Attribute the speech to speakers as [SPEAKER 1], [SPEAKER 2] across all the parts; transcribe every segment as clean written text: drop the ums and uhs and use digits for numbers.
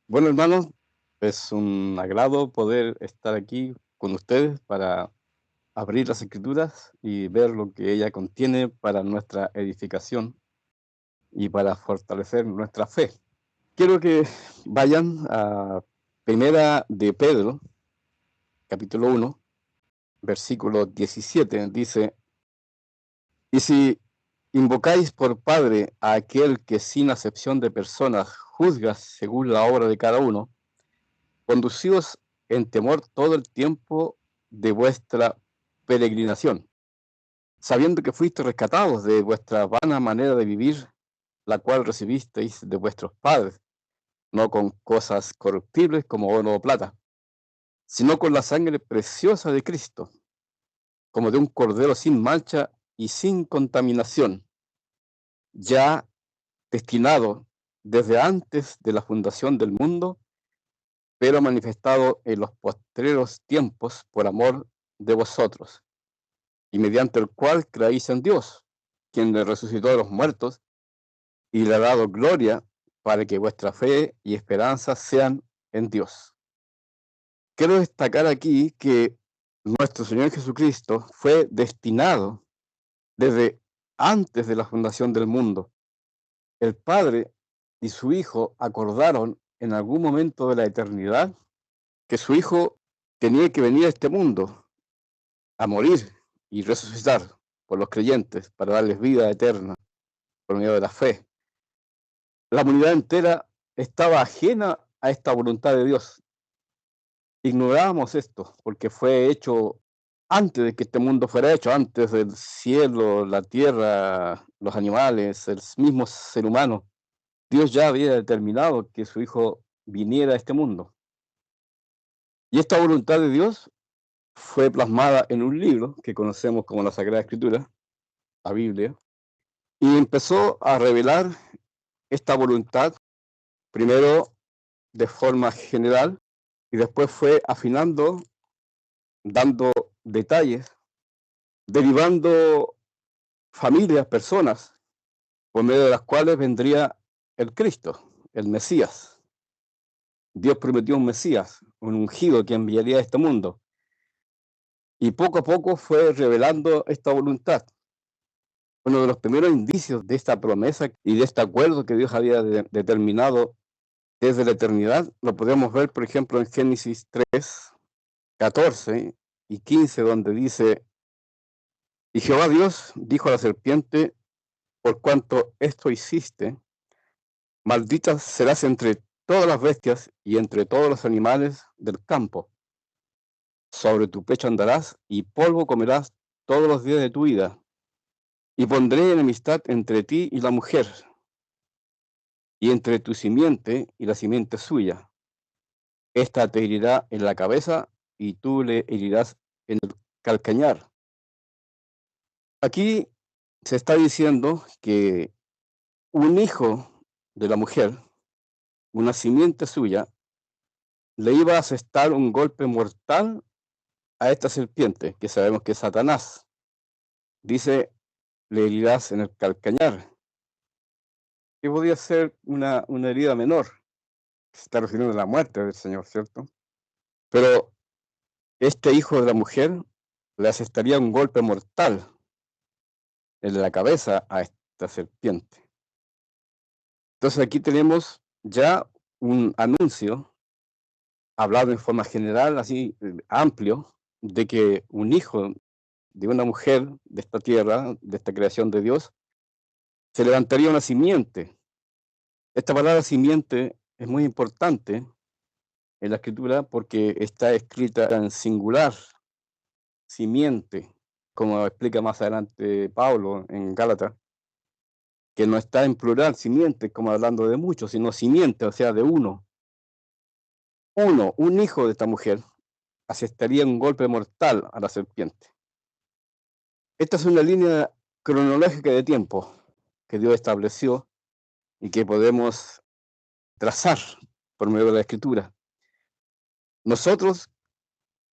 [SPEAKER 1] Bueno, hermanos, es un agrado poder estar aquí con ustedes para abrir las Escrituras y ver lo que ella contiene para nuestra edificación y para fortalecer nuestra fe. Quiero que vayan a Primera de Pedro, capítulo 1, versículo 17. Dice: Y si invocáis por Padre a aquel que sin acepción de personas juzga según la obra de cada uno, conducíos en temor todo el tiempo de vuestra peregrinación, sabiendo que fuisteis rescatados de vuestra vana manera de vivir, la cual recibisteis de vuestros padres, no con cosas corruptibles como oro o plata, sino con la sangre preciosa de Cristo, como de un cordero sin mancha y sin contaminación, ya destinado desde antes de la fundación del mundo, pero manifestado en los postreros tiempos por amor de vosotros, y mediante el cual creéis en Dios, quien le resucitó de los muertos y le ha dado gloria, para que vuestra fe y esperanza sean en Dios. Quiero destacar aquí que nuestro Señor Jesucristo fue destinado desde antes de la fundación del mundo. El Padre y su Hijo acordaron en algún momento de la eternidad que su Hijo tenía que venir a este mundo a morir y resucitar por los creyentes para darles vida eterna por medio de la fe. La humanidad entera estaba ajena a esta voluntad de Dios. Ignorábamos esto porque fue hecho antes de que este mundo fuera hecho, antes del cielo, la tierra, los animales, el mismo ser humano. Dios ya había determinado que su Hijo viniera a este mundo. Y esta voluntad de Dios fue plasmada en un libro que conocemos como la Sagrada Escritura, la Biblia, y empezó a revelar esta voluntad, primero de forma general, y después fue afinando, dando detalles, derivando familias, personas, por medio de las cuales vendría el Cristo, el Mesías. Dios prometió un Mesías, un ungido que enviaría a este mundo. Y poco a poco fue revelando esta voluntad. Uno de los primeros indicios de esta promesa y de este acuerdo que Dios había determinado desde la eternidad, lo podemos ver, por ejemplo, en Génesis 3, 14 y 15, donde dice: Y Jehová Dios dijo a la serpiente: Por cuanto esto hiciste, maldita serás entre todas las bestias y entre todos los animales del campo. Sobre tu pecho andarás y polvo comerás todos los días de tu vida. Y pondré enemistad entre ti y la mujer, y entre tu simiente y la simiente suya. Esta te herirá en la cabeza y tú le herirás en el calcañar. Aquí se está diciendo que un hijo de la mujer, una simiente suya, le iba a asestar un golpe mortal a esta serpiente, que sabemos que es Satanás. Dice: le herirás en el calcañar, que podía ser una herida menor. Se está refiriendo a la muerte del Señor, ¿cierto? Pero este hijo de la mujer le asestaría un golpe mortal en la cabeza a esta serpiente. Entonces aquí tenemos ya un anuncio, hablado en forma general, así amplio, de que un hijo de una mujer de esta tierra, de esta creación de Dios, se levantaría una simiente. Esta palabra simiente es muy importante en la escritura porque está escrita en singular, simiente, como explica más adelante Pablo en Gálatas, que no está en plural, simiente, como hablando de muchos, sino simiente, o sea, de uno. Uno, un hijo de esta mujer, asestaría un golpe mortal a la serpiente. Esta es una línea cronológica de tiempo que Dios estableció y que podemos trazar por medio de la escritura. Nosotros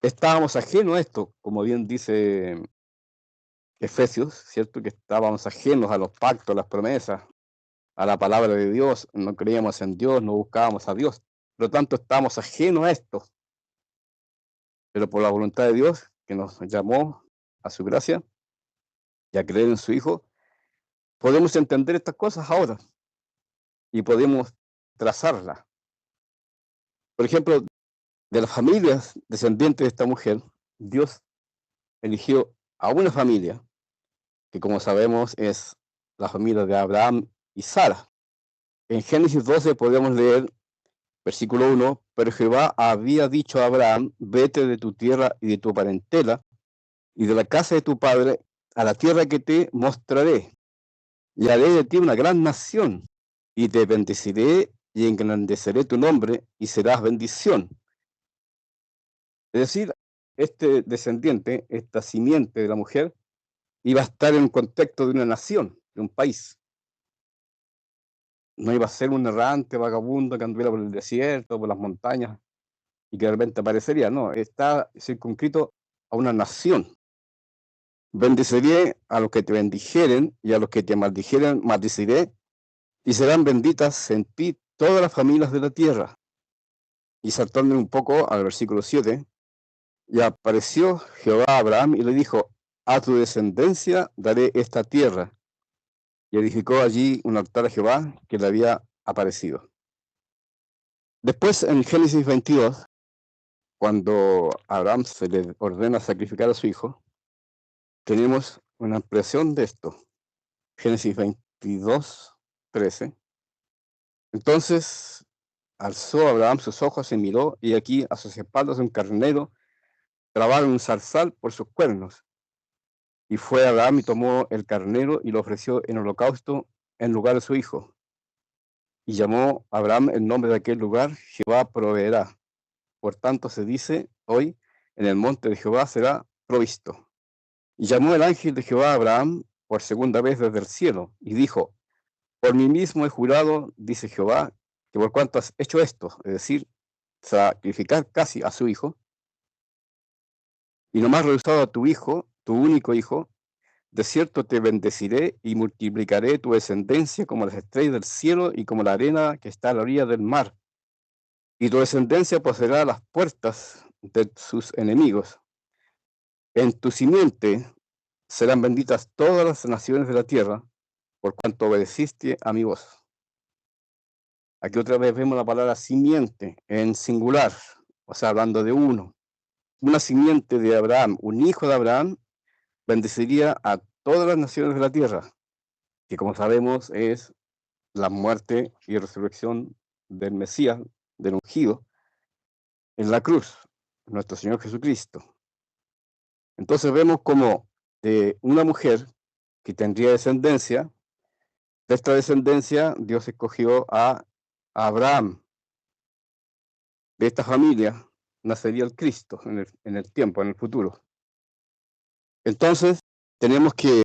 [SPEAKER 1] estábamos ajenos a esto, como bien dice Efesios, ¿cierto? Que estábamos ajenos a los pactos, a las promesas, a la palabra de Dios, no creíamos en Dios, no buscábamos a Dios. Por lo tanto, estamos ajenos a esto. Pero por la voluntad de Dios, que nos llamó a su gracia y a creer en su Hijo, podemos entender estas cosas ahora y podemos trazarlas. Por ejemplo, de las familias descendientes de esta mujer, Dios eligió a una familia, que como sabemos es la familia de Abraham y Sara. En Génesis 12 podemos leer, versículo 1, pero Jehová había dicho a Abraham, vete de tu tierra y de tu parentela y de la casa de tu padre a la tierra que te mostraré, y haré de ti una gran nación, y te bendeciré y engrandeceré tu nombre, y serás bendición. Es decir, este descendiente, esta simiente de la mujer, iba a estar en un contexto de una nación, de un país. No iba a ser un errante vagabundo que anduviera por el desierto, por las montañas, y que de repente aparecería. No, está circunscrito a una nación. Bendeciré a los que te bendijeren, y a los que te maldijeren maldiciré, y serán benditas en ti todas las familias de la tierra. Y saltando un poco al versículo 7, y apareció Jehová a Abraham y le dijo, a tu descendencia daré esta tierra. Y edificó allí un altar a Jehová que le había aparecido. Después, en Génesis 22, cuando a Abraham se le ordena sacrificar a su hijo, tenemos una impresión de esto. Génesis 22, 13. Entonces alzó Abraham sus ojos y miró, y aquí a sus espaldas un carnero trabado en un zarzal por sus cuernos. Y fue Abraham y tomó el carnero y lo ofreció en holocausto en lugar de su hijo. Y llamó a Abraham el nombre de aquel lugar, Jehová proveerá. Por tanto se dice hoy, en el monte de Jehová será provisto. Y llamó el ángel de Jehová a Abraham por segunda vez desde el cielo, y dijo, por mí mismo he jurado, dice Jehová, que por cuanto has hecho esto, es decir, sacrificar casi a su hijo, y no me has rehusado a tu hijo, tu único hijo, de cierto te bendeciré y multiplicaré tu descendencia como las estrellas del cielo y como la arena que está a la orilla del mar. Y tu descendencia poseerá las puertas de sus enemigos. En tu simiente serán benditas todas las naciones de la tierra, por cuanto obedeciste a mi voz. Aquí otra vez vemos la palabra simiente en singular, o sea, hablando de uno. Una simiente de Abraham, un hijo de Abraham, bendeciría a todas las naciones de la tierra, que como sabemos es la muerte y resurrección del Mesías, del ungido, en la cruz, nuestro Señor Jesucristo. Entonces vemos como de una mujer que tendría descendencia, de esta descendencia Dios escogió a Abraham. De esta familia nacería el Cristo en el tiempo, en el futuro. Entonces tenemos que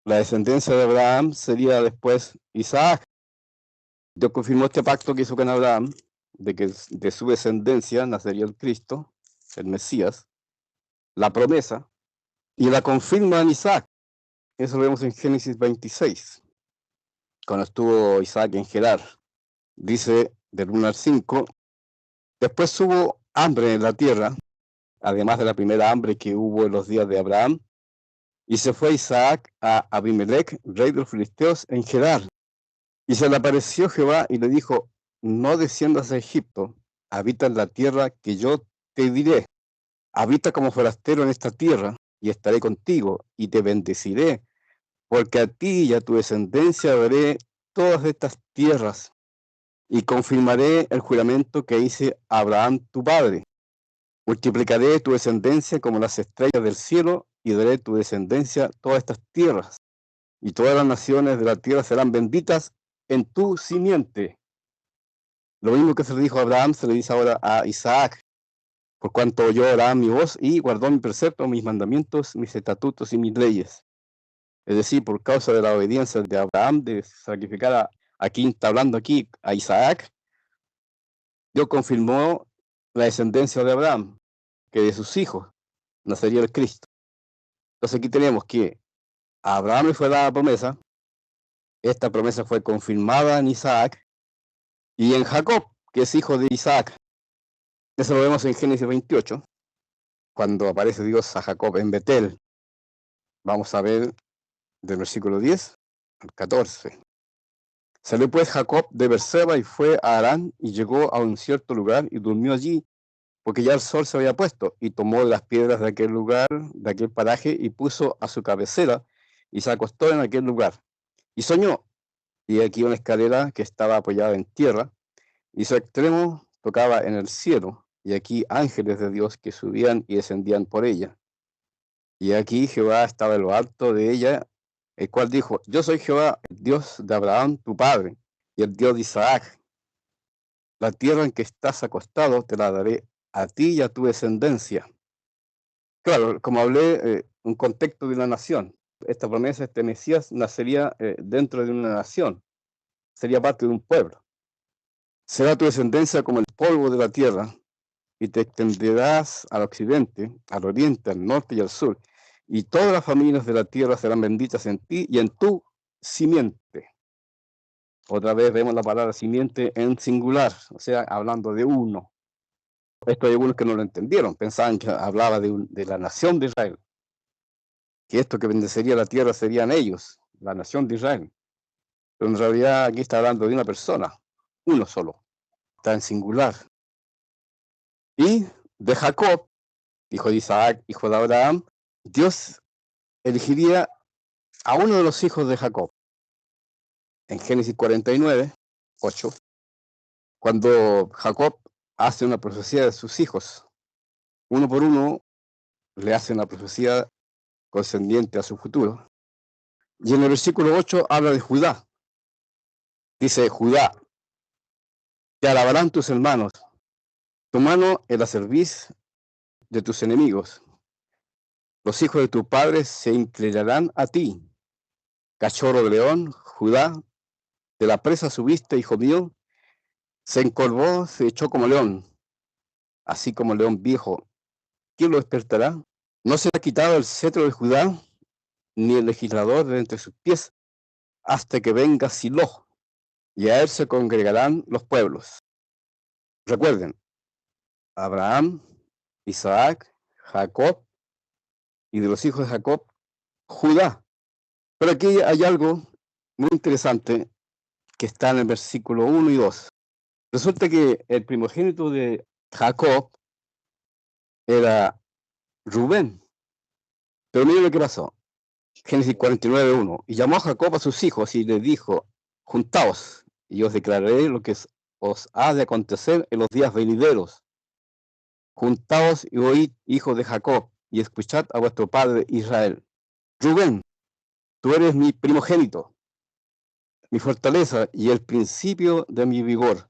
[SPEAKER 1] la descendencia de Abraham sería después Isaac. Dios confirmó este pacto que hizo con Abraham, de que de su descendencia nacería el Cristo, el Mesías, la promesa, y la confirma en Isaac. Eso lo vemos en Génesis 26, cuando estuvo Isaac en Gerar. Dice del 1 al 5, después hubo hambre en la tierra, además de la primera hambre que hubo en los días de Abraham, y se fue Isaac a Abimelech, rey de los filisteos, en Gerar. Y se le apareció Jehová y le dijo, no desciendas a Egipto, habita en la tierra que yo te diré. Habita como forastero en esta tierra, y estaré contigo, y te bendeciré, porque a ti y a tu descendencia daré todas estas tierras, y confirmaré el juramento que hice a Abraham tu padre. Multiplicaré tu descendencia como las estrellas del cielo, y daré a tu descendencia todas estas tierras, y todas las naciones de la tierra serán benditas en tu simiente. Lo mismo que se le dijo a Abraham, se le dice ahora a Isaac, por cuanto oyó Abraham mi voz y guardó mi precepto, mis mandamientos, mis estatutos y mis leyes. Es decir, por causa de la obediencia de Abraham, de sacrificar a quien está hablando aquí, a Isaac, Dios confirmó la descendencia de Abraham, que de sus hijos nacería el Cristo. Entonces aquí tenemos que a Abraham le fue dada promesa, esta promesa fue confirmada en Isaac y en Jacob, que es hijo de Isaac. Eso lo vemos en Génesis 28, cuando aparece Dios a Jacob en Betel. Vamos a ver del versículo 10 al 14. Salió pues Jacob de Beerseba y fue a Harán, y llegó a un cierto lugar y durmió allí, porque ya el sol se había puesto, y tomó las piedras de aquel lugar, de aquel paraje, y puso a su cabecera, y se acostó en aquel lugar. Y soñó, y aquí una escalera que estaba apoyada en tierra, y su extremo tocaba en el cielo, y aquí ángeles de Dios que subían y descendían por ella. Y aquí Jehová estaba en lo alto de ella, el cual dijo: Yo soy Jehová, el Dios de Abraham, tu padre, y el Dios de Isaac. La tierra en que estás acostado te la daré a ti y a tu descendencia. Claro, como hablé, un contexto de una nación. Esta promesa, este Mesías, nacería dentro de una nación, sería parte de un pueblo. Será tu descendencia como el polvo de la tierra, y te extenderás al occidente, al oriente, al norte y al sur, y todas las familias de la tierra serán benditas en ti y en tu simiente. Otra vez vemos la palabra simiente en singular, o sea, hablando de uno. Esto hay algunos que no lo entendieron, pensaban que hablaba de la nación de Israel, que esto que bendecería la tierra serían ellos, la nación de Israel. Pero en realidad aquí está hablando de una persona, uno solo, está en singular. Y de Jacob, hijo de Isaac, hijo de Abraham, Dios elegiría a uno de los hijos de Jacob. En Génesis 49, 8, cuando Jacob hace una profecía de sus hijos, uno por uno le hace una profecía concerniente a su futuro. Y en el versículo 8 habla de Judá. Dice: Judá, te alabarán tus hermanos, tu mano en la cerviz de tus enemigos. Los hijos de tu padre se inclinarán a ti. Cachorro de león, Judá, de la presa subiste, hijo mío. Se encorvó, se echó como león, así como león viejo. ¿Quién lo despertará? No será quitado el cetro de Judá, ni el legislador de entre sus pies, hasta que venga Silo, y a él se congregarán los pueblos. Recuerden, Abraham, Isaac, Jacob, y de los hijos de Jacob, Judá. Pero aquí hay algo muy interesante que está en el versículo 1 y 2. Resulta que el primogénito de Jacob era Rubén. Pero miren lo que pasó. Génesis 49, 1. Y llamó a Jacob a sus hijos y les dijo: Juntaos, y os declararé lo que os ha de acontecer en los días venideros. Juntaos y oíd, hijos de Jacob, y escuchad a vuestro padre Israel. Rubén, tú eres mi primogénito, mi fortaleza y el principio de mi vigor,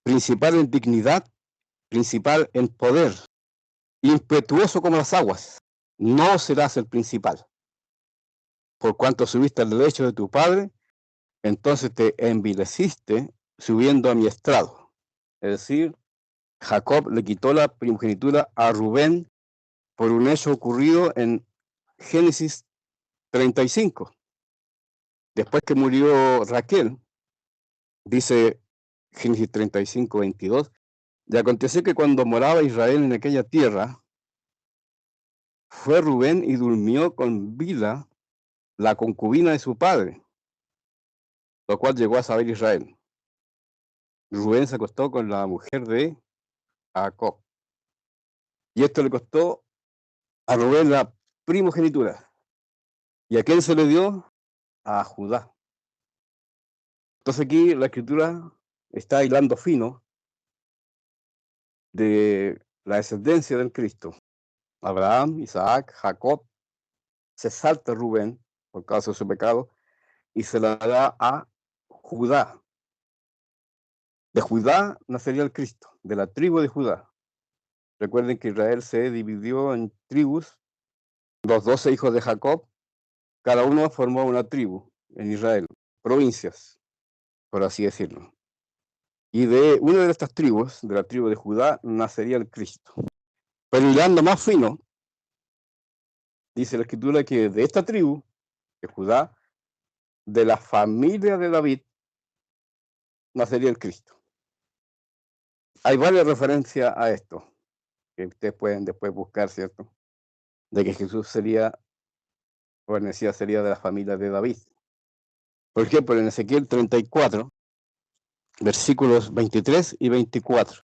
[SPEAKER 1] principal en dignidad, principal en poder, impetuoso como las aguas. No serás el principal. Por cuanto subiste al derecho de tu padre, entonces te envileciste subiendo a mi estrado. Es decir, Jacob le quitó la primogenitura a Rubén por un hecho ocurrido en Génesis 35. Después que murió Raquel, dice Génesis 35, 22, y aconteció que cuando moraba Israel en aquella tierra, fue Rubén y durmió con Bilha, la concubina de su padre, lo cual llegó a saber Israel. Rubén se acostó con la mujer de Jacob. Y esto le costó a Rubén la primogenitura. ¿Y a quién se le dio? A Judá. Entonces aquí la escritura está hilando fino de la descendencia del Cristo. Abraham, Isaac, Jacob, se salta Rubén por causa de su pecado y se la da a Judá. De Judá nacería el Cristo, de la tribu de Judá. Recuerden que Israel se dividió en tribus. Los 12 hijos de Jacob, cada uno formó una tribu en Israel, provincias, por así decirlo. Y de una de estas tribus, de la tribu de Judá, nacería el Cristo. Pero hilando más fino, dice la escritura que de esta tribu, de Judá, de la familia de David, nacería el Cristo. Hay varias referencias a esto, que ustedes pueden después buscar, ¿cierto? De que Jesús sería, o el Mesías sería de la familia de David. Por ejemplo, en Ezequiel 34, versículos 23 y 24.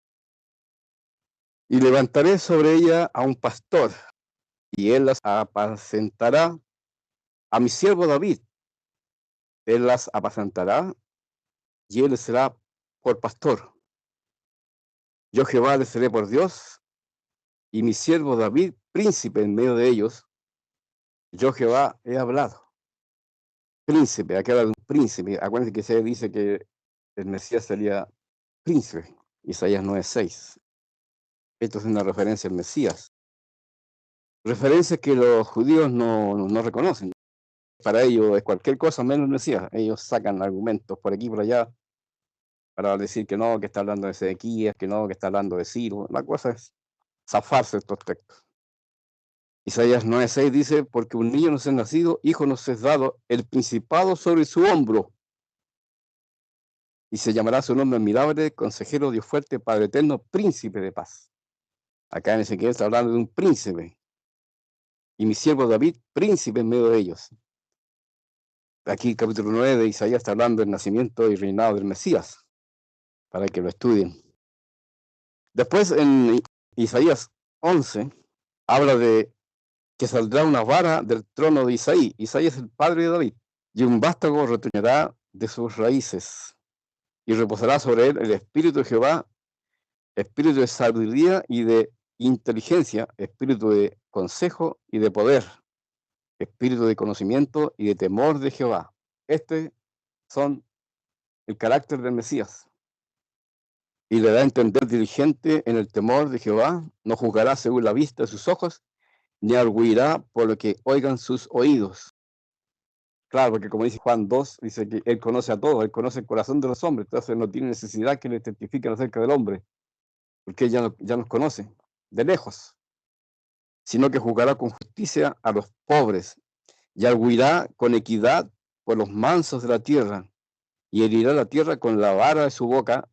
[SPEAKER 1] Y levantaré sobre ella a un pastor, y él las apacentará a mi siervo David. Él las apacentará, y él será por pastor. Yo Jehová les seré por Dios, y mi siervo David, príncipe en medio de ellos. Yo Jehová he hablado. Príncipe, aquí habla de un príncipe. Acuérdense que se dice que el Mesías sería príncipe. Isaías 9:6. Esto es una referencia al Mesías. Referencias que los judíos no reconocen. Para ellos es cualquier cosa menos el Mesías. Ellos sacan argumentos por aquí y por allá para decir que no, que está hablando de Ezequías, que no, que está hablando de Ciro. La cosa es zafarse estos textos. Isaías 9:6 dice, porque un niño nos es nacido, hijo nos es dado, el principado sobre su hombro. Y se llamará su nombre admirable, consejero, Dios fuerte, Padre eterno, príncipe de paz. Acá en Ezequiel está hablando de un príncipe. Y mi siervo David, príncipe en medio de ellos. Aquí capítulo 9 de Isaías está hablando del nacimiento y reinado del Mesías, para que lo estudien. Después en Isaías 11 habla de que saldrá una vara del trono de Isaí. Isaí es el padre de David. Y un vástago retoñará de sus raíces. Y reposará sobre él el espíritu de Jehová, espíritu de sabiduría y de inteligencia, espíritu de consejo y de poder, espíritu de conocimiento y de temor de Jehová. Este son el carácter del Mesías. Y le da a entender diligente en el temor de Jehová, no juzgará según la vista de sus ojos, ni arguirá por lo que oigan sus oídos. Claro, porque como dice Juan 2, dice que él conoce a todos, él conoce el corazón de los hombres, entonces no tiene necesidad que le testifiquen acerca del hombre, porque él ya nos conoce, de lejos, sino que juzgará con justicia a los pobres, y arguirá con equidad por los mansos de la tierra, y herirá la tierra con la vara de su boca,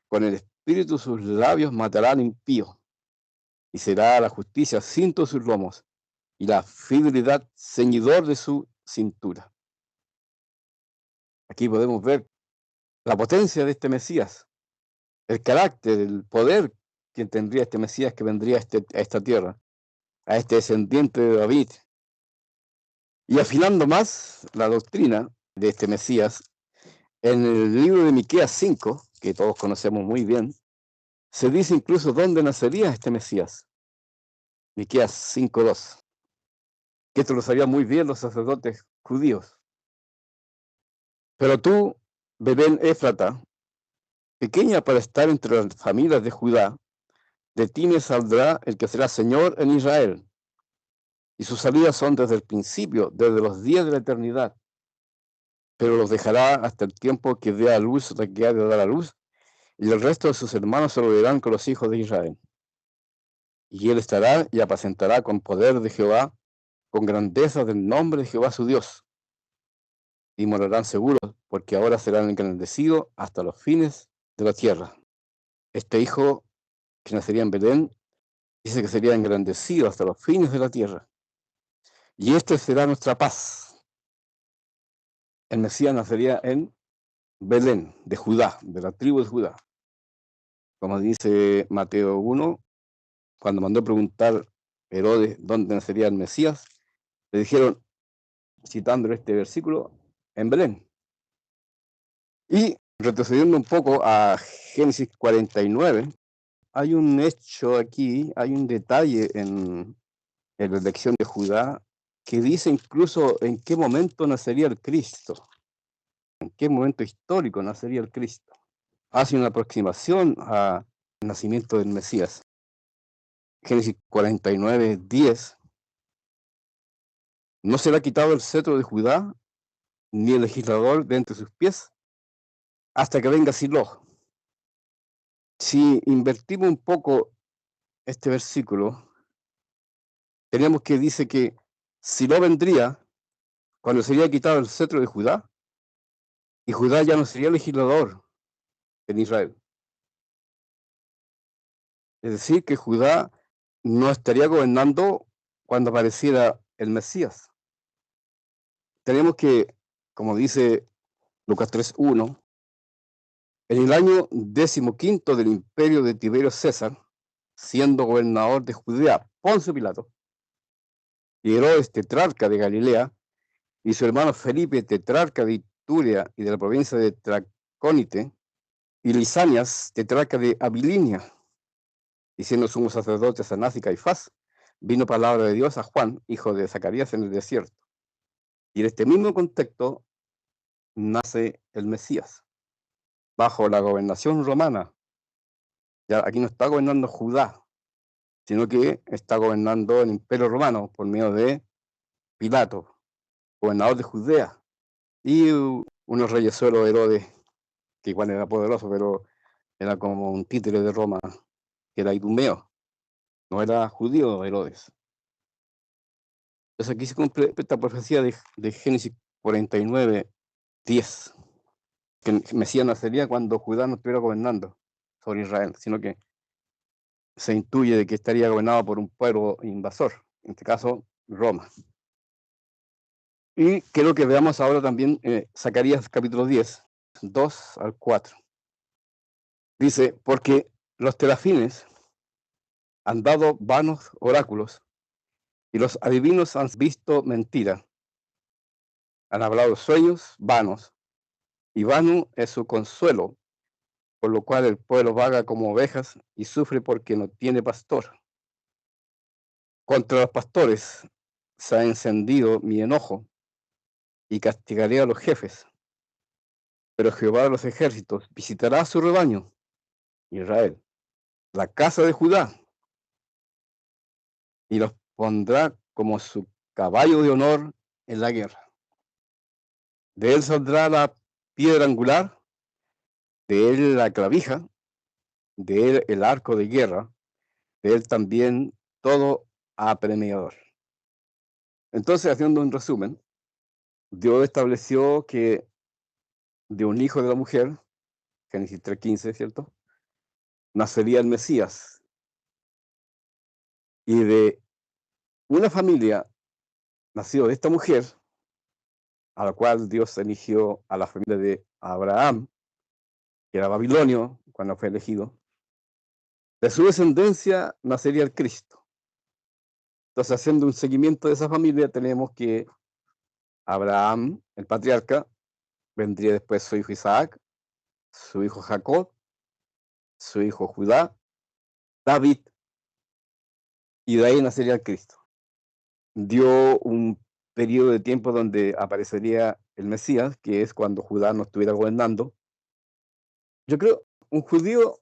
[SPEAKER 1] con el espíritu de sus labios matará al impío, y será la justicia cinto de sus lomos, y la fidelidad ceñidor de su cintura. Aquí podemos ver la potencia de este Mesías, el carácter, el poder que tendría este Mesías que vendría a esta tierra, a este descendiente de David. Y afilando más la doctrina de este Mesías, en el libro de Miqueas 5, que todos conocemos muy bien, se dice incluso dónde nacería este Mesías. Miqueas 5:2. Que esto lo sabían muy bien los sacerdotes judíos. Pero tú, Belén Éfrata, pequeña para estar entre las familias de Judá, de ti me saldrá el que será Señor en Israel. Y sus salidas son desde el principio, desde los días de la eternidad. Pero los dejará hasta el tiempo que dé a luz la que ha de dar a luz, y el resto de sus hermanos se lo verán con los hijos de Israel. Y él estará y apacentará con poder de Jehová, con grandeza del nombre de Jehová su Dios. Y morarán seguros, porque ahora serán engrandecidos hasta los fines de la tierra. Este hijo que nacería en Belén, dice que sería engrandecido hasta los fines de la tierra. Y esta será nuestra paz. El Mesías nacería en Belén, de Judá, de la tribu de Judá. Como dice Mateo 1, cuando mandó preguntar Herodes dónde nacería el Mesías, le dijeron, citando este versículo, en Belén. Y retrocediendo un poco a Génesis 49, hay un hecho aquí, hay un detalle en la elección de Judá que dice incluso en qué momento nacería el Cristo, en qué momento histórico nacería el Cristo. Hace una aproximación al nacimiento del Mesías. Génesis 49:10. No será quitado el cetro de Judá, ni el legislador de entre sus pies, hasta que venga Silo. Si invertimos un poco este versículo, tenemos que dice que Silo vendría cuando sería quitado el cetro de Judá, y Judá ya no sería legislador en Israel. Es decir, que Judá no estaría gobernando cuando apareciera el Mesías. Tenemos que, como dice Lucas 3:1, en el año 15º del imperio de Tiberio César, siendo gobernador de Judea Poncio Pilato, y Herodes, tetrarca de Galilea, y su hermano Felipe, tetrarca de Iturea y de la provincia de Tracónite, y Lisanias, tetrarca de Abilinia, y siendo sumo sacerdote Anás y Caifás, vino palabra de Dios a Juan, hijo de Zacarías, en el desierto. Y en este mismo contexto nace el Mesías, bajo la gobernación romana. Ya aquí no está gobernando Judá, sino que está gobernando el imperio romano por medio de Pilato, gobernador de Judea, y unos reyesuelos Herodes, que igual era poderoso, pero era como un títere de Roma, que era Idumeo, no era judío Herodes. Entonces aquí se cumple esta profecía de Génesis 49:10, que el Mesías nacería cuando Judá no estuviera gobernando sobre Israel, sino que se intuye de que estaría gobernado por un pueblo invasor, en este caso Roma. Y quiero que veamos ahora también Zacarías capítulo 10, 2-4. Dice, porque los terafines han dado vanos oráculos y los adivinos han visto mentira. Han hablado sueños vanos y vano es su consuelo, por lo cual el pueblo vaga como ovejas y sufre porque no tiene pastor. Contra los pastores se ha encendido mi enojo y castigaré a los jefes. Pero Jehová de los ejércitos visitará a su rebaño, Israel, la casa de Judá, y los pondrá como su caballo de honor en la guerra. De él saldrá la piedra angular, de él la clavija, de él el arco de guerra, de él también todo apremiador. Entonces, haciendo un resumen, Dios estableció que de un hijo de la mujer, Génesis 3:15, ¿cierto? Nacería el Mesías, y de una familia nacido de esta mujer, a la cual Dios eligió a la familia de Abraham, que era babilonio cuando fue elegido, de su descendencia nacería el Cristo. Entonces, haciendo un seguimiento de esa familia, tenemos que Abraham, el patriarca, vendría después su hijo Isaac, su hijo Jacob, su hijo Judá, David, y de ahí nacería el Cristo. Dio un periodo de tiempo donde aparecería el Mesías, que es cuando Judá no estuviera gobernando. Yo creo, un judío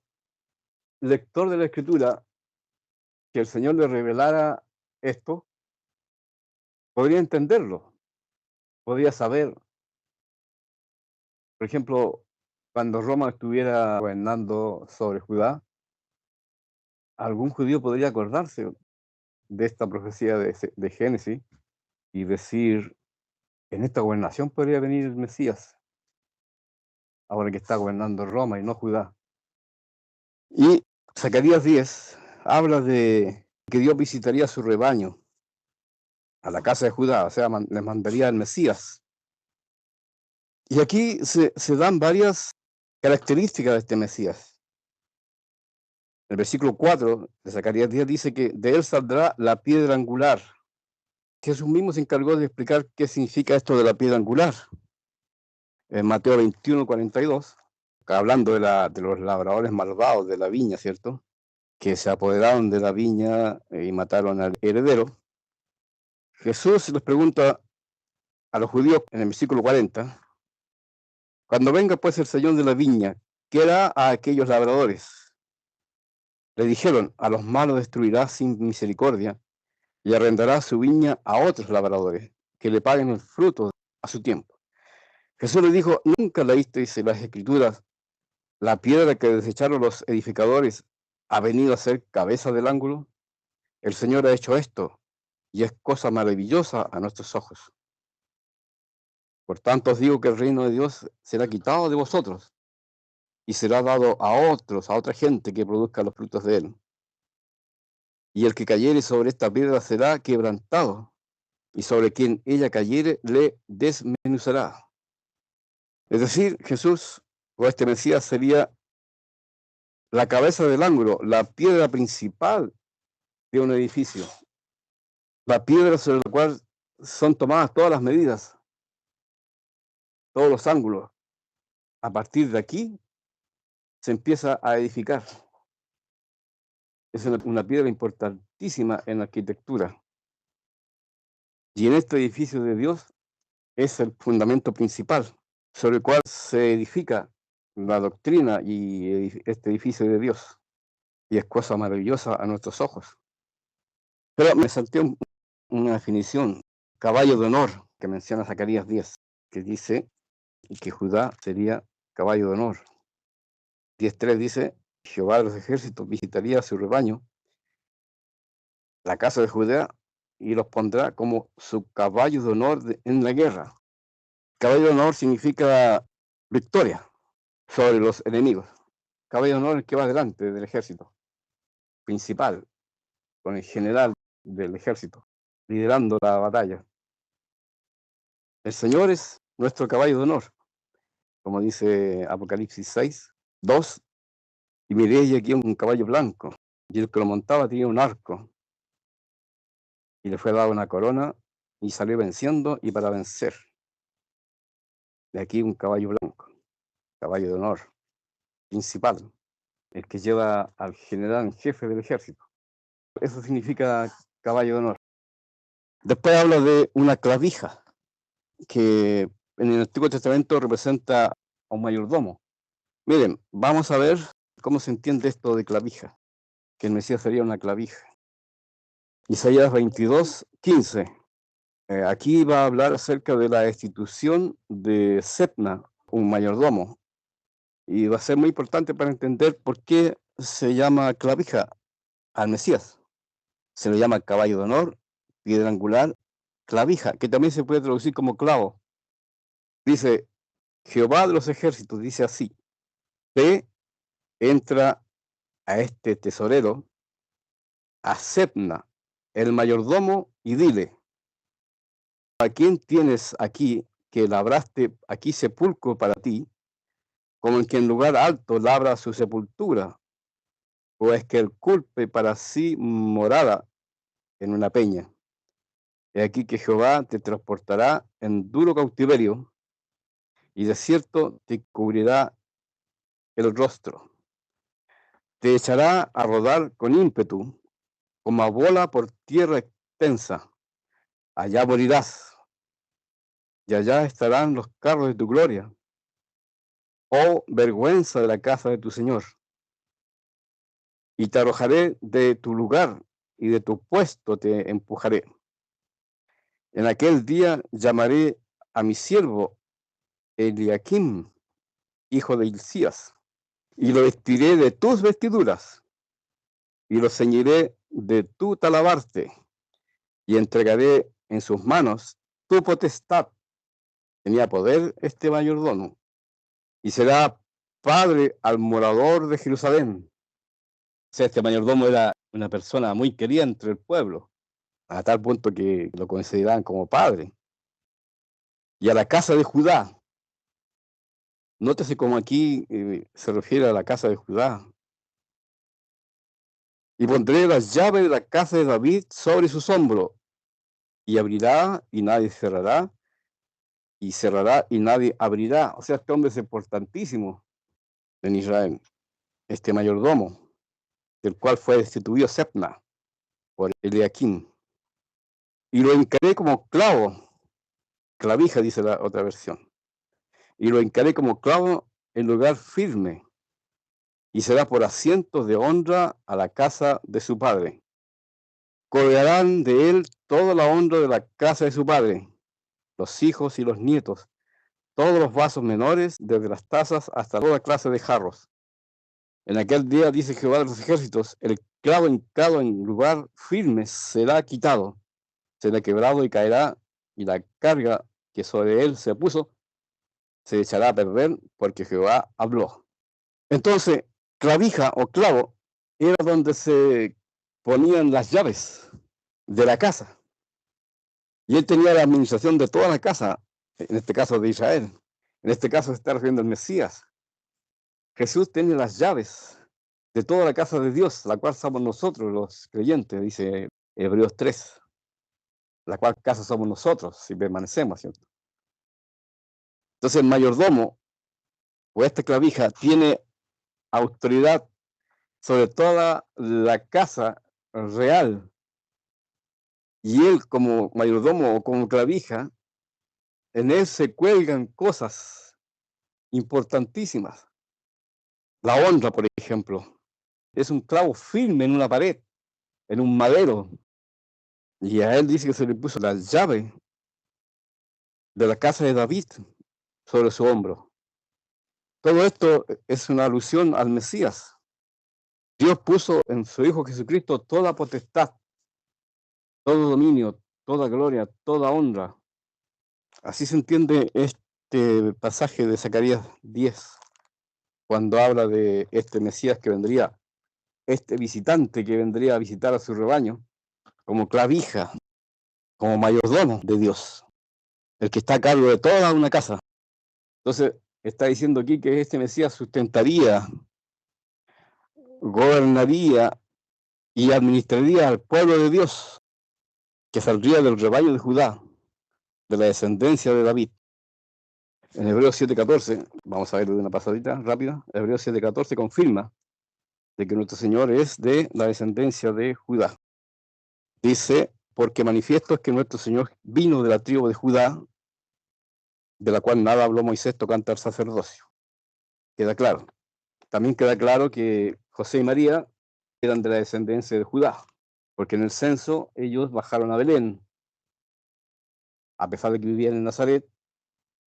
[SPEAKER 1] lector de la Escritura, que el Señor le revelara esto, podría entenderlo, podría saber, por ejemplo, cuando Roma estuviera gobernando sobre Judá, algún judío podría acordarse de esta profecía de Génesis y decir, en esta gobernación podría venir el Mesías, ahora que está gobernando Roma y no Judá. Y Zacarías 10 habla de que Dios visitaría a su rebaño, a la casa de Judá, o sea, les mandaría al Mesías. Y aquí se dan varias características de este Mesías. El versículo 4 de Zacarías 10 dice que de él saldrá la piedra angular. Jesús mismo se encargó de explicar qué significa esto de la piedra angular. En Mateo 21:42, hablando de los labradores malvados de la viña, ¿cierto? Que se apoderaron de la viña y mataron al heredero. Jesús les pregunta a los judíos en el versículo 40, cuando venga pues el señor de la viña, ¿qué hará a aquellos labradores? Le dijeron, a los malos destruirá sin misericordia y arrendará su viña a otros labradores, que le paguen el fruto a su tiempo. Jesús le dijo, ¿nunca leísteis en las Escrituras, la piedra que desecharon los edificadores ha venido a ser cabeza del ángulo? El Señor ha hecho esto, y es cosa maravillosa a nuestros ojos. Por tanto os digo que el reino de Dios será quitado de vosotros, y será dado a otros, a otra gente que produzca los frutos de él. y el que cayere sobre esta piedra será quebrantado, y sobre quien ella cayere le desmenuzará. Es decir, Jesús o este Mesías sería la cabeza del ángulo, la piedra principal de un edificio, la piedra sobre la cual son tomadas todas las medidas, todos los ángulos. A partir de aquí se empieza a edificar. Es una piedra importantísima en la arquitectura. Y en este edificio de Dios es el fundamento principal sobre el cual se edifica la doctrina y este edificio de Dios. Y es cosa maravillosa a nuestros ojos. Pero me salté una definición, caballo de honor, que menciona Zacarías 10, que dice que Judá sería caballo de honor. 10:3 dice, Jehová de los ejércitos visitaría su rebaño, la casa de Judá, y los pondrá como su caballo de honor en la guerra. Caballo de honor significa victoria sobre los enemigos. Caballo de honor es el que va delante del ejército principal, con el general del ejército, liderando la batalla. El Señor es nuestro caballo de honor, como dice Apocalipsis 6:2, y miré y aquí un caballo blanco, y el que lo montaba tenía un arco, y le fue dada una corona, y salió venciendo y para vencer. De aquí un caballo blanco, caballo de honor, principal, el que lleva al general en jefe del ejército. Eso significa caballo de honor. Después habla de una clavija, que en el Antiguo Testamento representa a un mayordomo. Miren, vamos a ver cómo se entiende esto de clavija, que el Mesías sería una clavija. Isaías 22:15. Aquí va a hablar acerca de la institución de Sebna, un mayordomo, y va a ser muy importante para entender por qué se llama clavija al Mesías. Se le llama caballo de honor, piedra angular, clavija, que también se puede traducir como clavo. Dice, Jehová de los ejércitos, dice así, ve, entra a este tesorero, a Sebna, el mayordomo, y dile, ¿a quién tienes aquí que labraste aquí sepulcro para ti, como el que en lugar alto labra su sepultura? ¿O es que el culpe para sí morada en una peña? He aquí que Jehová te transportará en duro cautiverio, y de cierto te cubrirá el rostro. Te echará a rodar con ímpetu, como a bola por tierra extensa. Allá morirás, y allá estarán los carros de tu gloria. Oh vergüenza de la casa de tu Señor. Y te arrojaré de tu lugar, y de tu puesto te empujaré. En aquel día llamaré a mi siervo Eliakim, hijo de Hilcías, y lo vestiré de tus vestiduras, y lo ceñiré de tu talabarte, y entregaré en sus manos tu potestad. Tenía poder este mayordomo, y será padre al morador de Jerusalén. O sea, este mayordomo era una persona muy querida entre el pueblo, a tal punto que lo consideraban como padre. Y a la casa de Judá, nótese cómo aquí se refiere a la casa de Judá. Y pondré las llaves de la casa de David sobre sus hombros, y abrirá y nadie cerrará, y cerrará y nadie abrirá. O sea, este hombre es importantísimo en Israel, este mayordomo, del cual fue destituido Sebna por Eliakim. Y lo encaré como clavo, clavija, dice la otra versión. Y lo encaré como clavo en lugar firme, y será por asientos de honra a la casa de su padre. Colgarán de él toda la honra de la casa de su padre, los hijos y los nietos, todos los vasos menores, desde las tazas hasta toda clase de jarros. En aquel día, dice Jehová de los ejércitos, el clavo hincado en lugar firme será quitado, será quebrado y caerá, y la carga que sobre él se puso se echará a perder, porque Jehová habló. Entonces, clavija o clavo era donde se ponían las llaves de la casa. Y él tenía la administración de toda la casa, en este caso de Israel. En este caso se está refiriendo al Mesías. Jesús tiene las llaves de toda la casa de Dios, la cual somos nosotros los creyentes, dice Hebreos 3, la cual casa somos nosotros si permanecemos, ¿cierto? Entonces el mayordomo o esta clavija tiene autoridad sobre toda la casa real. Y él como mayordomo o como clavija, en él se cuelgan cosas importantísimas. La honra, por ejemplo, es un clavo firme en una pared, en un madero. Y a él dice que se le puso la llave de la casa de David sobre su hombro. Todo esto es una alusión al Mesías. Dios puso en su Hijo Jesucristo toda potestad, todo dominio, toda gloria, toda honra. Así se entiende este pasaje de Zacarías 10, cuando habla de este Mesías que vendría, este visitante que vendría a visitar a su rebaño, como clavija, como mayordomo de Dios, el que está a cargo de toda una casa. Entonces, está diciendo aquí que este Mesías sustentaría, gobernaría y administraría al pueblo de Dios, que saldría del rebaño de Judá, de la descendencia de David. En Hebreos 7:14, vamos a ver de una pasadita rápida, Hebreos 7:14 confirma de que nuestro Señor es de la descendencia de Judá. Dice, porque manifiesto es que nuestro Señor vino de la tribu de Judá, de la cual nada habló Moisés tocante al sacerdocio. Queda claro. También queda claro que José y María eran de la descendencia de Judá, porque en el censo ellos bajaron a Belén, a pesar de que vivían en Nazaret,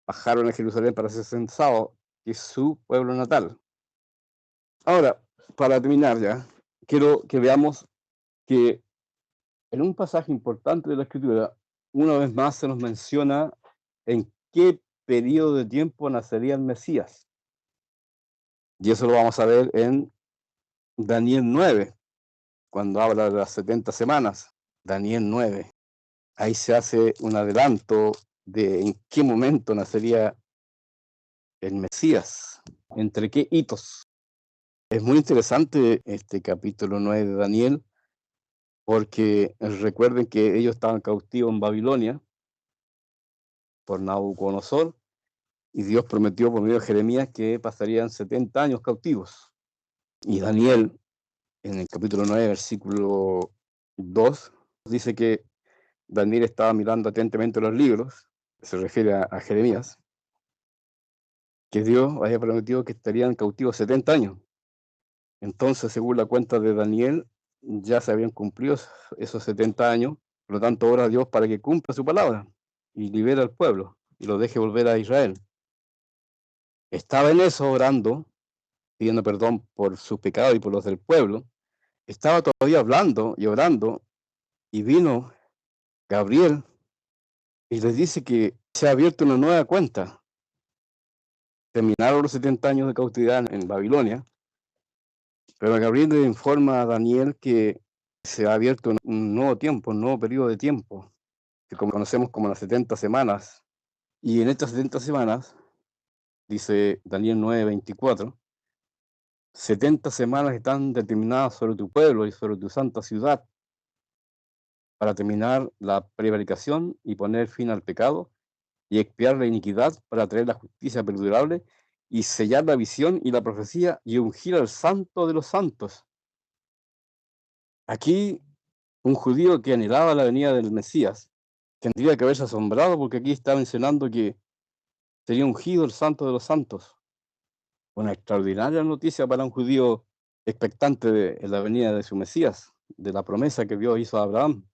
[SPEAKER 1] bajaron a Jerusalén para ser censados, que es su pueblo natal. Ahora, para terminar ya, quiero que veamos que en un pasaje importante de la Escritura, una vez más se nos menciona en qué periodo de tiempo nacería el Mesías. Y eso lo vamos a ver en Daniel 9, cuando habla de las 70 semanas. Daniel 9. Ahí se hace un adelanto de en qué momento nacería el Mesías, entre qué hitos. Es muy interesante este capítulo 9 de Daniel, porque recuerden que ellos estaban cautivos en Babilonia por Nabucodonosor, y Dios prometió por medio de Jeremías que pasarían 70 años cautivos. Y Daniel, en el capítulo 9, versículo 2, dice que Daniel estaba mirando atentamente los libros, se refiere a Jeremías, que Dios había prometido que estarían cautivos 70 años. Entonces, según la cuenta de Daniel, ya se habían cumplido esos 70 años, por lo tanto, ora a Dios para que cumpla su palabra y libere al pueblo y lo deje volver a Israel. Estaba en eso orando, pidiendo perdón por sus pecados y por los del pueblo. Estaba todavía hablando y orando, y vino Gabriel y les dice que se ha abierto una nueva cuenta. Terminaron los 70 años de cautividad en Babilonia, pero Gabriel le informa a Daniel que se ha abierto un nuevo tiempo, un nuevo periodo de tiempo, que conocemos como las 70 semanas. Y en estas 70 semanas, dice Daniel 9:24, 70 semanas están determinadas sobre tu pueblo y sobre tu santa ciudad, para terminar la prevaricación y poner fin al pecado, y expiar la iniquidad para traer la justicia perdurable, y sellar la visión y la profecía, y ungir al santo de los santos. Aquí, un judío que anhelaba la venida del Mesías tendría que haberse asombrado, porque aquí está mencionando que sería ungido el santo de los santos. Una extraordinaria noticia para un judío expectante de la venida de su Mesías, de la promesa que Dios hizo a Abraham.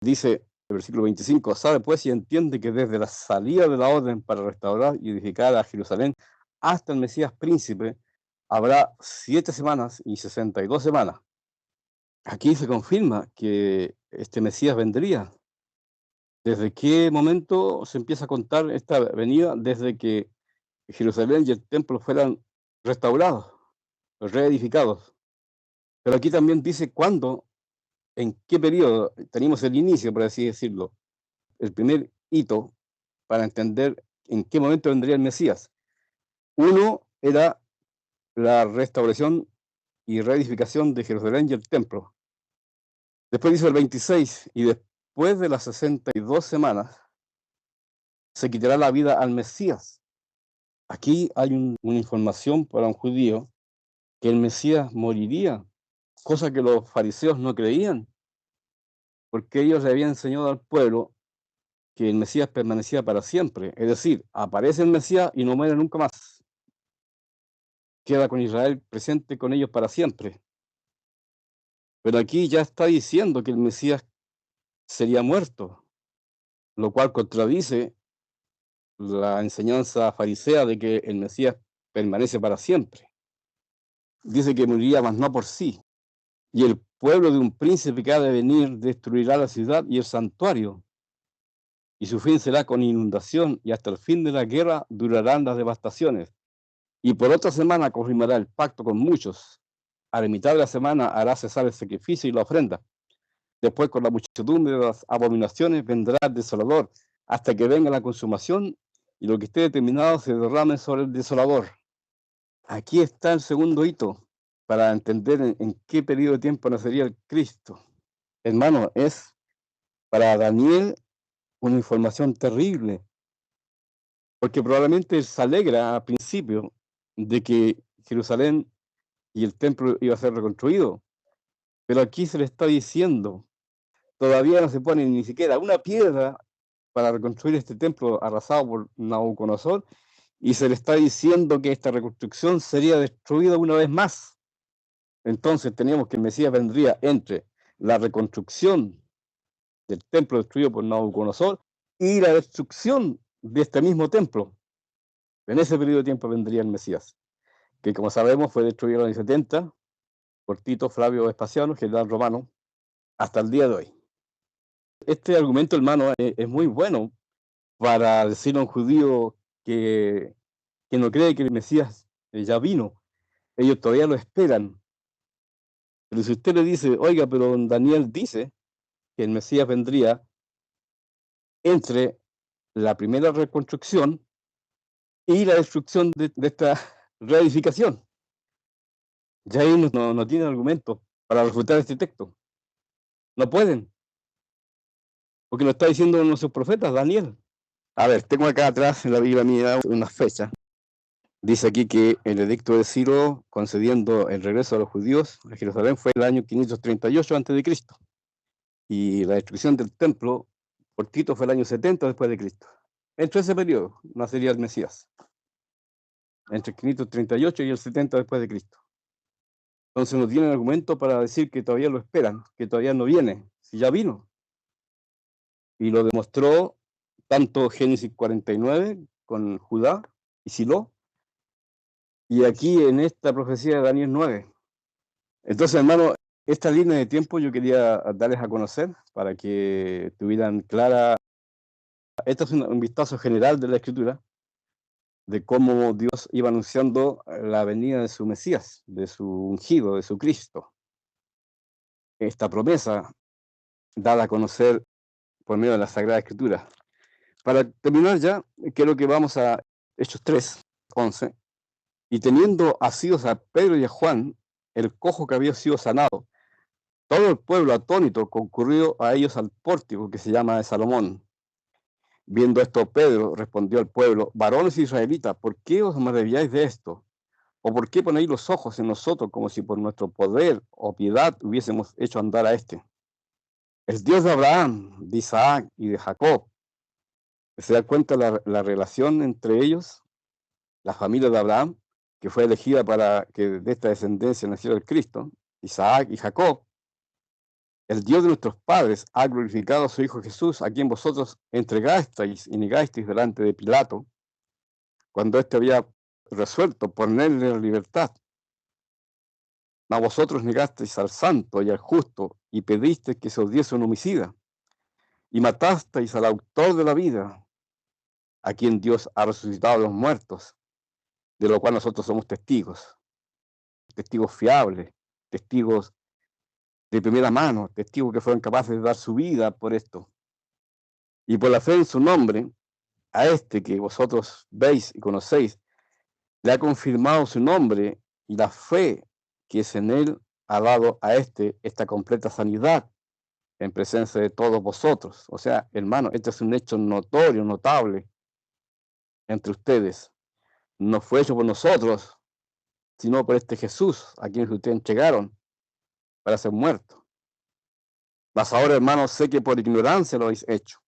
[SPEAKER 1] Dice el versículo 25, sabe pues y entiende que desde la salida de la orden para restaurar y edificar a Jerusalén hasta el Mesías príncipe habrá 7 semanas y 62 semanas. Aquí se confirma que este Mesías vendría. ¿Desde qué momento se empieza a contar esta venida? Desde que Jerusalén y el templo fueran restaurados, reedificados. Pero aquí también dice cuándo en qué periodo. Tenemos el inicio, por así decirlo, el primer hito para entender en qué momento vendría el Mesías. Uno era la restauración y reedificación de Jerusalén y el templo. Después hizo el 26, y después de las 62 semanas se quitará la vida al Mesías. Aquí hay una información para un judío que el Mesías moriría, cosa que los fariseos no creían, porque ellos le habían enseñado al pueblo que el Mesías permanecía para siempre. Es decir, aparece el Mesías y no muere nunca más. Queda con Israel presente con ellos para siempre. Pero aquí ya está diciendo que el Mesías sería muerto, lo cual contradice la enseñanza farisea de que el Mesías permanece para siempre. Dice que moriría, mas no por sí. Y el pueblo de un príncipe que ha de venir destruirá la ciudad y el santuario, y su fin será con inundación, y hasta el fin de la guerra durarán las devastaciones. Y por otra semana confirmará el pacto con muchos. A la mitad de la semana hará cesar el sacrificio y la ofrenda. Después, con la muchedumbre de las abominaciones, vendrá el desolador, hasta que venga la consumación, y lo que esté determinado se derrame sobre el desolador. Aquí está el segundo hito para entender en qué periodo de tiempo nacería el Cristo. Hermano, es para Daniel una información terrible, porque probablemente él se alegra al principio de que Jerusalén y el templo iba a ser reconstruido, pero aquí se le está diciendo, todavía no se pone ni siquiera una piedra para reconstruir este templo arrasado por Nabucodonosor, y se le está diciendo que esta reconstrucción sería destruida una vez más. Entonces teníamos que el Mesías vendría entre la reconstrucción del templo destruido por Nabucodonosor y la destrucción de este mismo templo. En ese periodo de tiempo vendría el Mesías, que como sabemos fue destruido en el año 70 por Tito Flavio Vespasiano, general romano, hasta el día de hoy. Este argumento, hermano, es muy bueno para decirle a un judío que no cree que el Mesías ya vino. Ellos todavía lo esperan. Pero si usted le dice, oiga, pero Daniel dice que el Mesías vendría entre la primera reconstrucción y la destrucción de esta reedificación. Ya ahí no tienen argumentos para refutar este texto. No pueden, porque lo está diciendo nuestros profetas, Daniel. A ver, tengo acá atrás en la Biblia mía una fecha. Dice aquí que el edicto de Ciro concediendo el regreso a los judíos a Jerusalén fue el año 538 a.C. Y la destrucción del templo por Tito fue el año 70 después de Cristo. Entre ese periodo nacería el Mesías, entre el 538 y el 70 después de Cristo. Entonces no tienen argumento para decir que todavía lo esperan, que todavía no viene, si ya vino. Y lo demostró tanto Génesis 49 con Judá y Silo, y aquí en esta profecía de Daniel 9. Entonces, hermano, esta línea de tiempo yo quería darles a conocer para que tuvieran clara. Esto es un vistazo general de la Escritura, de cómo Dios iba anunciando la venida de su Mesías, de su ungido, de su Cristo. Esta promesa dada a conocer por medio de la Sagrada Escritura. Para terminar ya, quiero que vamos a Hechos 3:11. Y teniendo asidos a Pedro y a Juan, el cojo que había sido sanado, todo el pueblo atónito concurrió a ellos al pórtico que se llama de Salomón. Viendo esto, Pedro respondió al pueblo: varones israelitas, ¿por qué os maravilláis de esto? ¿O por qué ponéis los ojos en nosotros como si por nuestro poder o piedad hubiésemos hecho andar a este? El Dios de Abraham, de Isaac y de Jacob. ¿Se da cuenta la relación entre ellos? La familia de Abraham, que fue elegida para que de esta descendencia naciera el Cristo, Isaac y Jacob. El Dios de nuestros padres ha glorificado a su Hijo Jesús, a quien vosotros entregasteis y negasteis delante de Pilato, cuando éste había resuelto ponerle en libertad. Mas vosotros negasteis al santo y al justo, y pedisteis que se os diese un homicida, y matasteis al autor de la vida, a quien Dios ha resucitado de los muertos, de lo cual nosotros somos testigos, testigos fiables, testigos de primera mano, testigos que fueron capaces de dar su vida por esto. Y por la fe en su nombre, a este que vosotros veis y conocéis, le ha confirmado su nombre, y la fe que es en él ha dado a este esta completa sanidad en presencia de todos vosotros. O sea, hermano, este es un hecho notorio, notable entre ustedes. No fue hecho por nosotros, sino por este Jesús, a quien ustedes entregaron para ser muerto. Mas ahora, hermanos, sé que por ignorancia lo habéis hecho,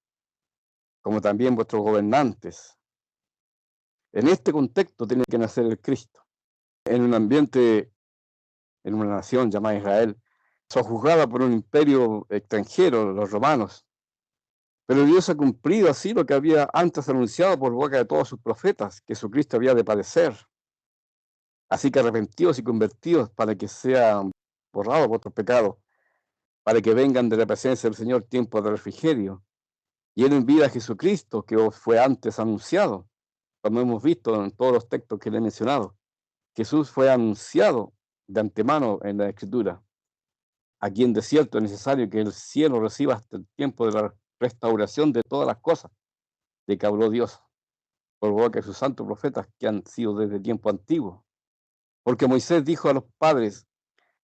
[SPEAKER 1] como también vuestros gobernantes. En este contexto tiene que nacer el Cristo. En un ambiente, en una nación llamada Israel, sojuzgada por un imperio extranjero, los romanos. Pero Dios ha cumplido así lo que había antes anunciado por boca de todos sus profetas, que Jesucristo había de padecer. Así que arrepentidos y convertidos para que sean borrados vuestros pecados, para que vengan de la presencia del Señor tiempos de refrigerio. Y Él envía a Jesucristo, que os fue antes anunciado, como hemos visto en todos los textos que le he mencionado. Jesús fue anunciado de antemano en la Escritura. Aquí en desierto es necesario que el cielo reciba hasta el tiempo de la restauración de todas las cosas de que habló Dios por boca de sus santos profetas que han sido desde tiempo antiguo. Porque Moisés dijo a los padres: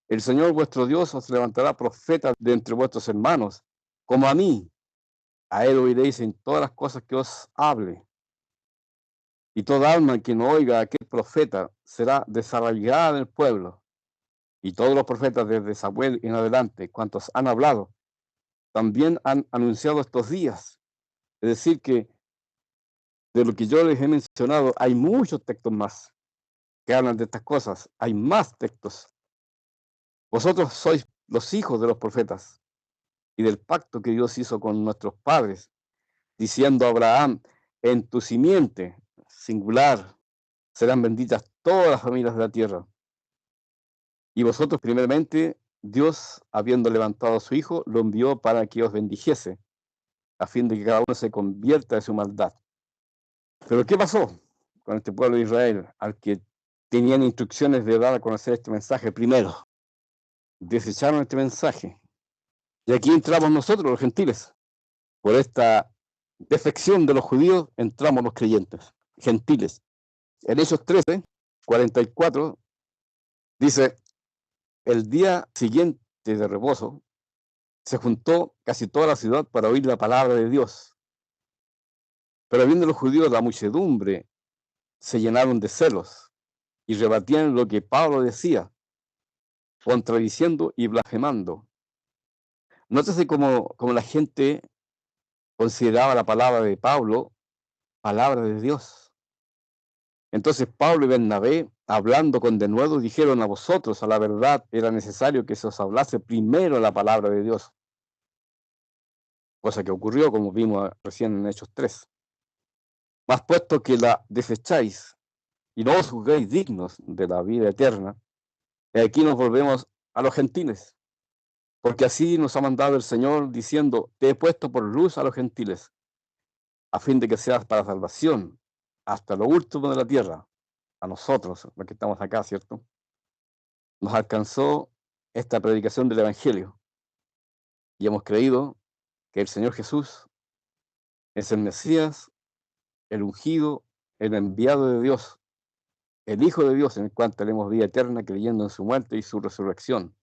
[SPEAKER 1] el Señor vuestro Dios os levantará profetas de entre vuestros hermanos, como a mí. A él oiréis en todas las cosas que os hable. Y toda alma que no oiga a aquel profeta será desarraigada del pueblo. Y todos los profetas desde Samuel en adelante, cuantos han hablado, también han anunciado estos días. Es decir, que de lo que yo les he mencionado, hay muchos textos más que hablan de estas cosas. Hay más textos. Vosotros sois los hijos de los profetas y del pacto que Dios hizo con nuestros padres, diciendo a Abraham: en tu simiente, singular, serán benditas todas las familias de la tierra. Y vosotros, primeramente, Dios, habiendo levantado a su Hijo, lo envió para que os bendijese, a fin de que cada uno se convierta de su maldad. Pero ¿qué pasó con este pueblo de Israel, al que tenían instrucciones de dar a conocer este mensaje primero? Desecharon este mensaje. Y aquí entramos nosotros, los gentiles. Por esta defección de los judíos, entramos los creyentes, gentiles. En Hechos 13, 44, dice: el día siguiente de reposo, se juntó casi toda la ciudad para oír la palabra de Dios. Pero viendo los judíos la muchedumbre, se llenaron de celos y rebatían lo que Pablo decía, contradiciendo y blasfemando. Nótese cómo la gente consideraba la palabra de Pablo palabra de Dios. Entonces Pablo y Bernabé, hablando con denuedo, dijeron: a vosotros, a la verdad, era necesario que se os hablase primero la palabra de Dios. Cosa que ocurrió, como vimos recién en Hechos 3. Mas puesto que la desecháis y no os juzguéis dignos de la vida eterna, y aquí nos volvemos a los gentiles. Porque así nos ha mandado el Señor, diciendo: te he puesto por luz a los gentiles, a fin de que seas para salvación hasta lo último de la tierra. A nosotros, los que estamos acá, ¿cierto? Nos alcanzó esta predicación del Evangelio y hemos creído que el Señor Jesús es el Mesías, el ungido, el enviado de Dios, el Hijo de Dios, en el cual tenemos vida eterna creyendo en su muerte y su resurrección,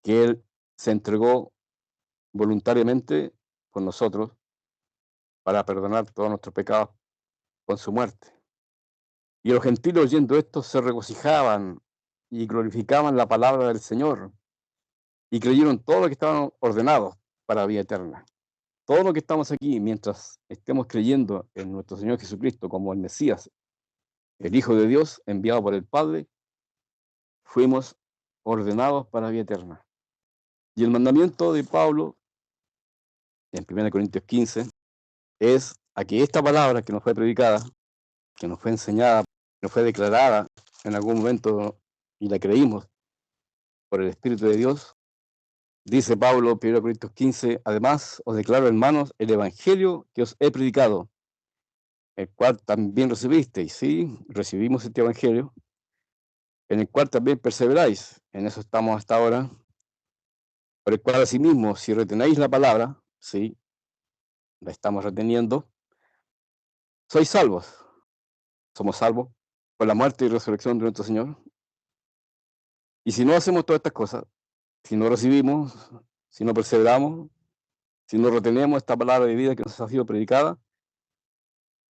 [SPEAKER 1] que Él se entregó voluntariamente por nosotros para perdonar todos nuestros pecados con su muerte. Y los gentiles, oyendo esto, se regocijaban y glorificaban la palabra del Señor, y creyeron todo lo que estaban ordenados para vida eterna. Todo lo que estamos aquí, mientras estemos creyendo en nuestro Señor Jesucristo como el Mesías, el Hijo de Dios, enviado por el Padre, fuimos ordenados para vida eterna. Y el mandamiento de Pablo, en 1 Corintios 15, es a que esta palabra que nos fue predicada, que nos fue enseñada, nos fue declarada en algún momento y la creímos por el Espíritu de Dios, dice Pablo, 1 Corintios 15, además os declaro, hermanos, el Evangelio que os he predicado, el cual también recibisteis. Sí, recibimos este Evangelio, en el cual también perseveráis. En eso estamos hasta ahora. por el cual asimismo, si retenéis la palabra, sí, la estamos reteniendo, sois salvos. Somos salvos por la muerte y resurrección de nuestro Señor. Y si no hacemos todas estas cosas, si no recibimos, si no perseveramos, si no retenemos esta palabra de vida que nos ha sido predicada,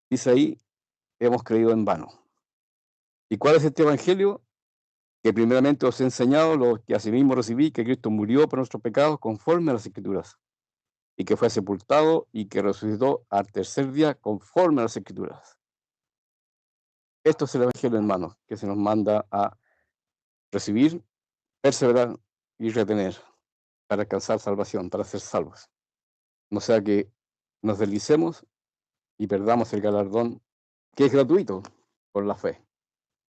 [SPEAKER 1] dice ahí, hemos creído en vano. ¿Y cuál es este evangelio? Que primeramente os he enseñado lo que asimismo recibí, que Cristo murió por nuestros pecados conforme a las Escrituras, y que fue sepultado y que resucitó al tercer día conforme a las Escrituras. Esto es el evangelio, hermanos, que se nos manda a recibir, perseverar y retener para alcanzar salvación, para ser salvos. No sea que nos deslicemos y perdamos el galardón que es gratuito por la fe.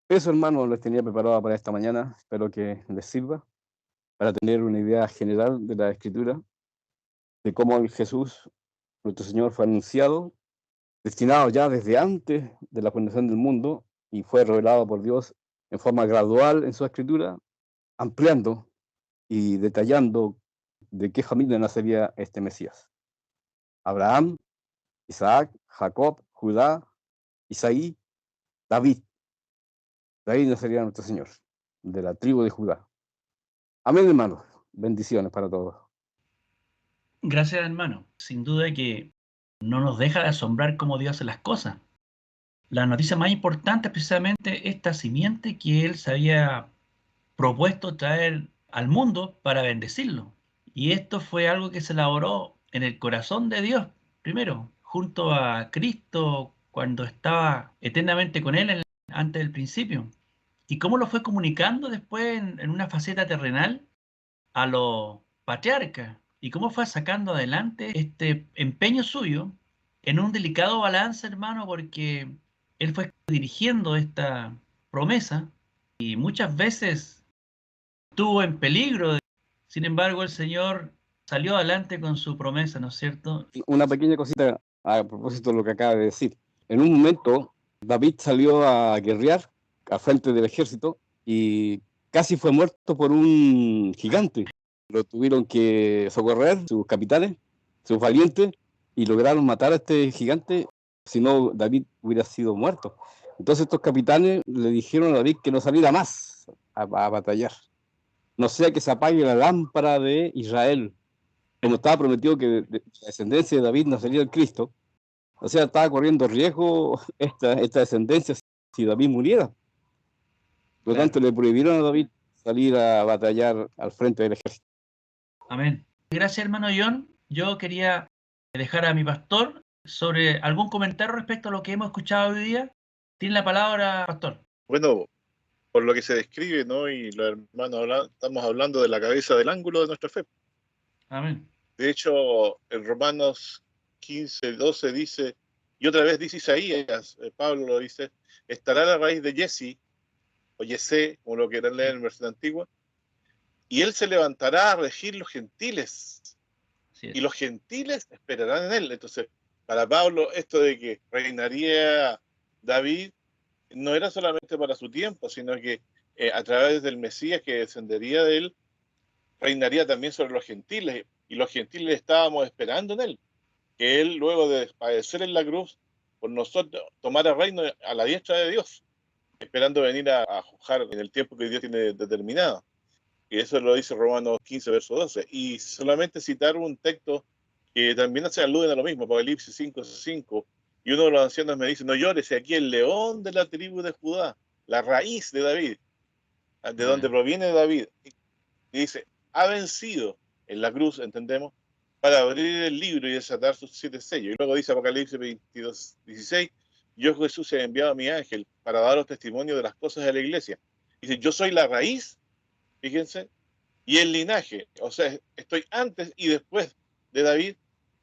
[SPEAKER 1] Eso, hermanos, les tenía preparado para esta mañana. Espero que les sirva para tener una idea general de la Escritura, de cómo Jesús, nuestro Señor, fue anunciado, destinado ya desde antes de la fundación del mundo y fue revelado por Dios en forma gradual en su Escritura, ampliando y detallando de qué familia nacería este Mesías. Abraham, Isaac, Jacob, Judá, Isaí, David. De ahí nacería nuestro Señor, de la tribu de Judá. Amén, hermanos. Bendiciones para todos.
[SPEAKER 2] Gracias, hermano. Sin duda que no nos deja de asombrar cómo Dios hace las cosas. La noticia más importante es precisamente esta simiente que Él se había propuesto traer al mundo para bendecirlo. Y esto fue algo que se elaboró en el corazón de Dios, primero, junto a Cristo cuando estaba eternamente con Él antes del principio. Y cómo lo fue comunicando después en una faceta terrenal a los patriarcas. Y cómo fue sacando adelante este empeño suyo en un delicado balance, hermano, porque Él fue dirigiendo esta promesa y muchas veces estuvo en peligro. Sin embargo, el Señor salió adelante con su promesa, ¿no es cierto?
[SPEAKER 1] Una pequeña cosita a propósito de lo que acaba de decir. En un momento, David salió a guerrear al frente del ejército y casi fue muerto por un gigante. Lo tuvieron que socorrer sus capitanes, sus valientes, y lograron matar a este gigante, si no David hubiera sido muerto. Entonces estos capitanes le dijeron a David que no saliera más a batallar, no sea que se apague la lámpara de Israel, como estaba prometido que de la descendencia de David nacería el Cristo. O sea, estaba corriendo riesgo esta descendencia si David muriera. Por lo
[SPEAKER 2] Claro.
[SPEAKER 1] tanto, le prohibieron a David salir a batallar al frente del ejército.
[SPEAKER 2] Amén. Gracias, hermano John. Yo quería dejar a mi pastor sobre algún comentario respecto a lo que hemos escuchado hoy día. Tiene la palabra, pastor.
[SPEAKER 3] Bueno, por lo que se describe, ¿no? Y los hermanos estamos hablando de la cabeza del ángulo de nuestra fe.
[SPEAKER 2] Amén.
[SPEAKER 3] De hecho, en Romanos 15:12 dice, y otra vez dice Isaías, Pablo lo dice, estará la raíz de Jesse, o Yesé, como lo quieran leer en versión antigua, y él se levantará a regir los gentiles, y los gentiles esperarán en él. Entonces, para Pablo, esto de que reinaría David no era solamente para su tiempo, sino que a través del Mesías que descendería de él, reinaría también sobre los gentiles, y los gentiles estábamos esperando en él, que él, luego de padecer en la cruz, por nosotros tomara reino a la diestra de Dios, esperando venir a juzgar en el tiempo que Dios tiene determinado. Y eso lo dice Romanos 15, verso 12. Y solamente citar un texto que también se aluden a lo mismo, Apocalipsis 5:5. Y uno de los ancianos me dice, no llores, aquí el león de la tribu de Judá, la raíz de David, de donde proviene David. Y dice, ha vencido en la cruz, entendemos, para abrir el libro y desatar sus 7 sellos. Y luego dice Apocalipsis 22:16, yo Jesús he enviado a mi ángel para daros testimonio de las cosas de la iglesia. Dice, yo soy la raíz, fíjense, y el linaje, o sea, estoy antes y después de David,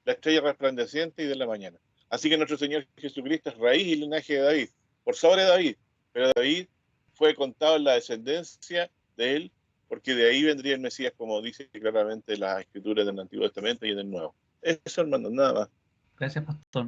[SPEAKER 3] la estrella resplandeciente y de la mañana. Así que nuestro Señor Jesucristo es raíz y linaje de David, por sobre David, pero David fue contado en la descendencia de él, porque de ahí vendría el Mesías, como dice claramente las escrituras del Antiguo Testamento y del Nuevo. Eso, hermano, nada más.
[SPEAKER 2] Gracias, pastor.